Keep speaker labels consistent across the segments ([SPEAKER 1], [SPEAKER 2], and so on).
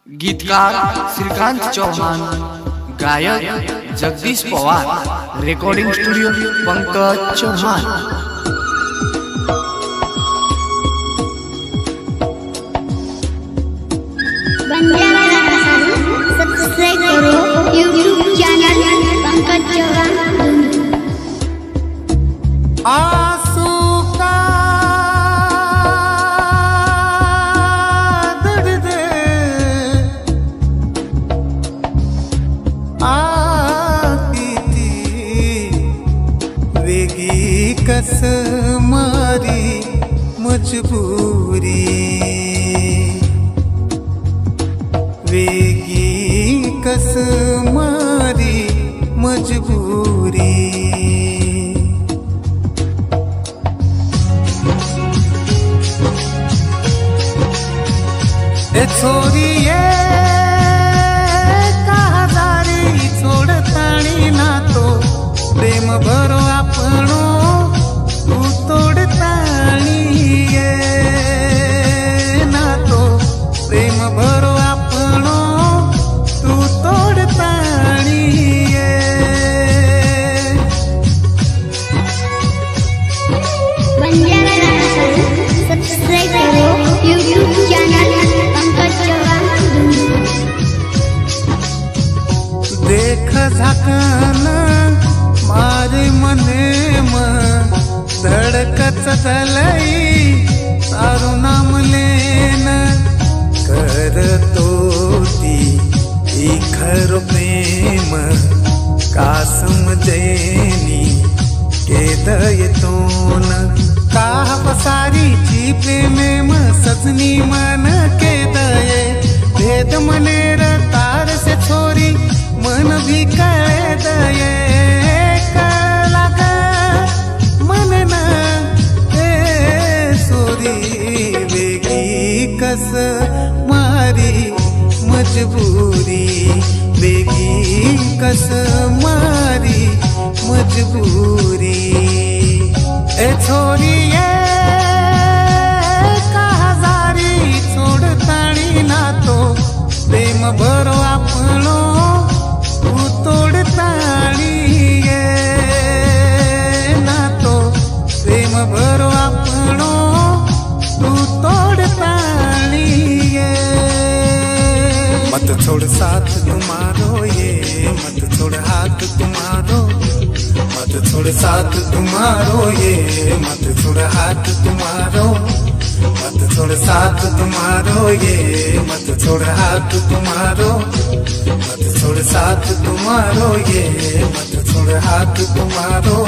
[SPEAKER 1] गीतकार श्रीकांत चौहान, गायक Jagdish Pawar, recording studio Pankaj Chauhan.
[SPEAKER 2] Subscribe करो यूट्यूब चैनल पंकज चौहान।
[SPEAKER 3] आंसू का दर्द आती थी, वेगी कस मारी मजबूरी, वेगी कस मारी मजबूरी। छोरिये कहादारी छोड़ताणी ना तो प्रेम भरो आपणो तू तोड़ताणी ना तो प्रेम भरो आपणो तू तोड़ताणी।
[SPEAKER 2] सब्सक्राइब करो यूट्यूब चैनल पंकज चौहान।
[SPEAKER 3] देख झाकन मारे मने धड़कत चलई तारो नाम लेन करतो ती खर प्रेम का समजेनी के दय तोन का पसारी जी प्रेम सजनी मन के दये भेद मनेर तार से छोरी मन भी कळे दये लगा मन न सोरी वेगी कस मारी मजबूरी, वेगी कस मारी मजबूरी। ए छोरी कहाजारी छोड़ताणी ना तो प्रेम भरो आपणो तू तोड़ताणी ना तो प्रेम भरो आपणो तू तोड़ताणी। मत छोड़ साथ तुम्हारो ये मत छोड़ हाथ तुम्हारो, मत छोड़ साथ तुम्हारो ये मत छोड़ हाथ तुम्हारो, मत छोड़ साथ तुम्हारो ये मत छोड़ हाथ तुम्हारो, मत छोड़ साथ तुम्हारो ये मत छोड़ हाथ तुम्हारो।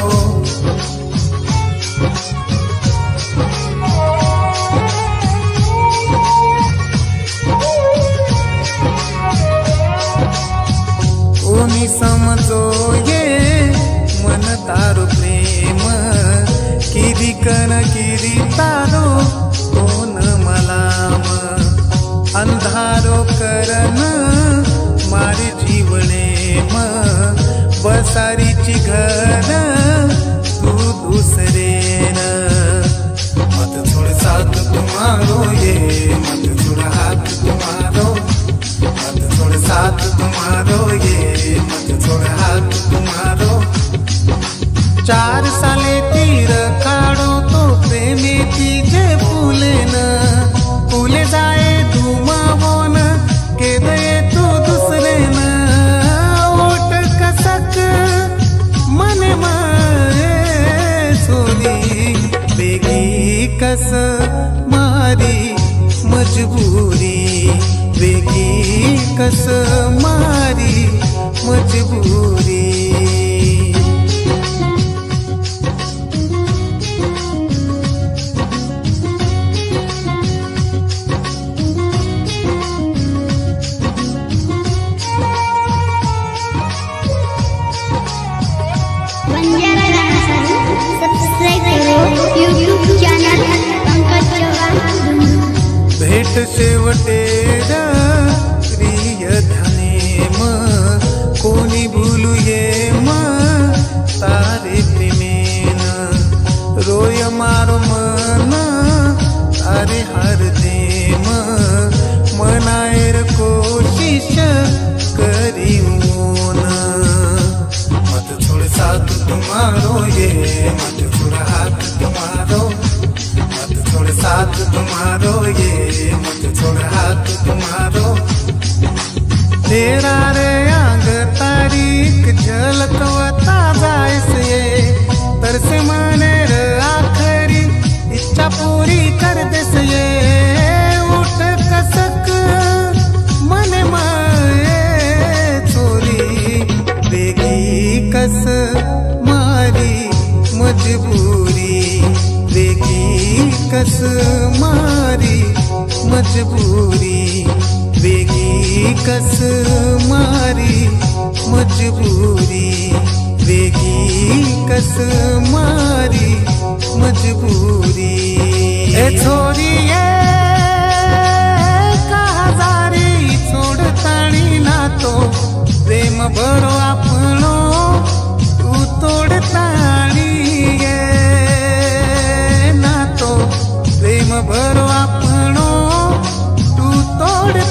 [SPEAKER 3] कोणी समजो ये मन तारो प्रेम किरी कन किरी तारो कोण मलाम अंधारो करन मारी जीवने बसारीची घर तू दुसरे न। मत छोड़ साथ तुम्हारो ये मत छोड़ हाथ तुम्हारो, मत छोड़ साथ तुम्हारो ये मत छोड़ हाथ तुम्हारो। 4 साले तीर काढो तो प्रेमी तिजे फुले न फुले जाए धुमावोन के दये तू दुसरे न। ओट कसक मने मारे सोनी वेगी कस मारी मजबूरी, वेगी कस मारी मजबूरी।
[SPEAKER 2] सब्सक्राइब करो यूट्यूब चैनल पंकज चौहान।
[SPEAKER 3] भेट शेवटेर प्रिय धने कोणी भूलू ये तारे प्रेमेन रोय मारो मन तारे हर दे मनाएर को करी मत छोड़ साथ तुम्हारो ये मत छोड़ हाथ तुम्हारो मत छोड़ साथ तुम्हारो ये मत छोड़ हाथ तुम्हारो तेरा रे आंग तारीख झलक वता जाए से तरसे माने रे आखरी इच्छा पूरी कर दे से उठ कसक मन माए छोरी बेगी कस मारी मजबूरी बेगी कस मारी मजबूरी बेगी कस मारी मजबूरी बेगी कस मारी मजबूरी ए छोरी ये कहाजारी छोड़ ताणी ना तो प्रेम बड़ो आपनो तू तोड़ ताणी ये ना तो प्रेम बड़ो आपनो तू तोड़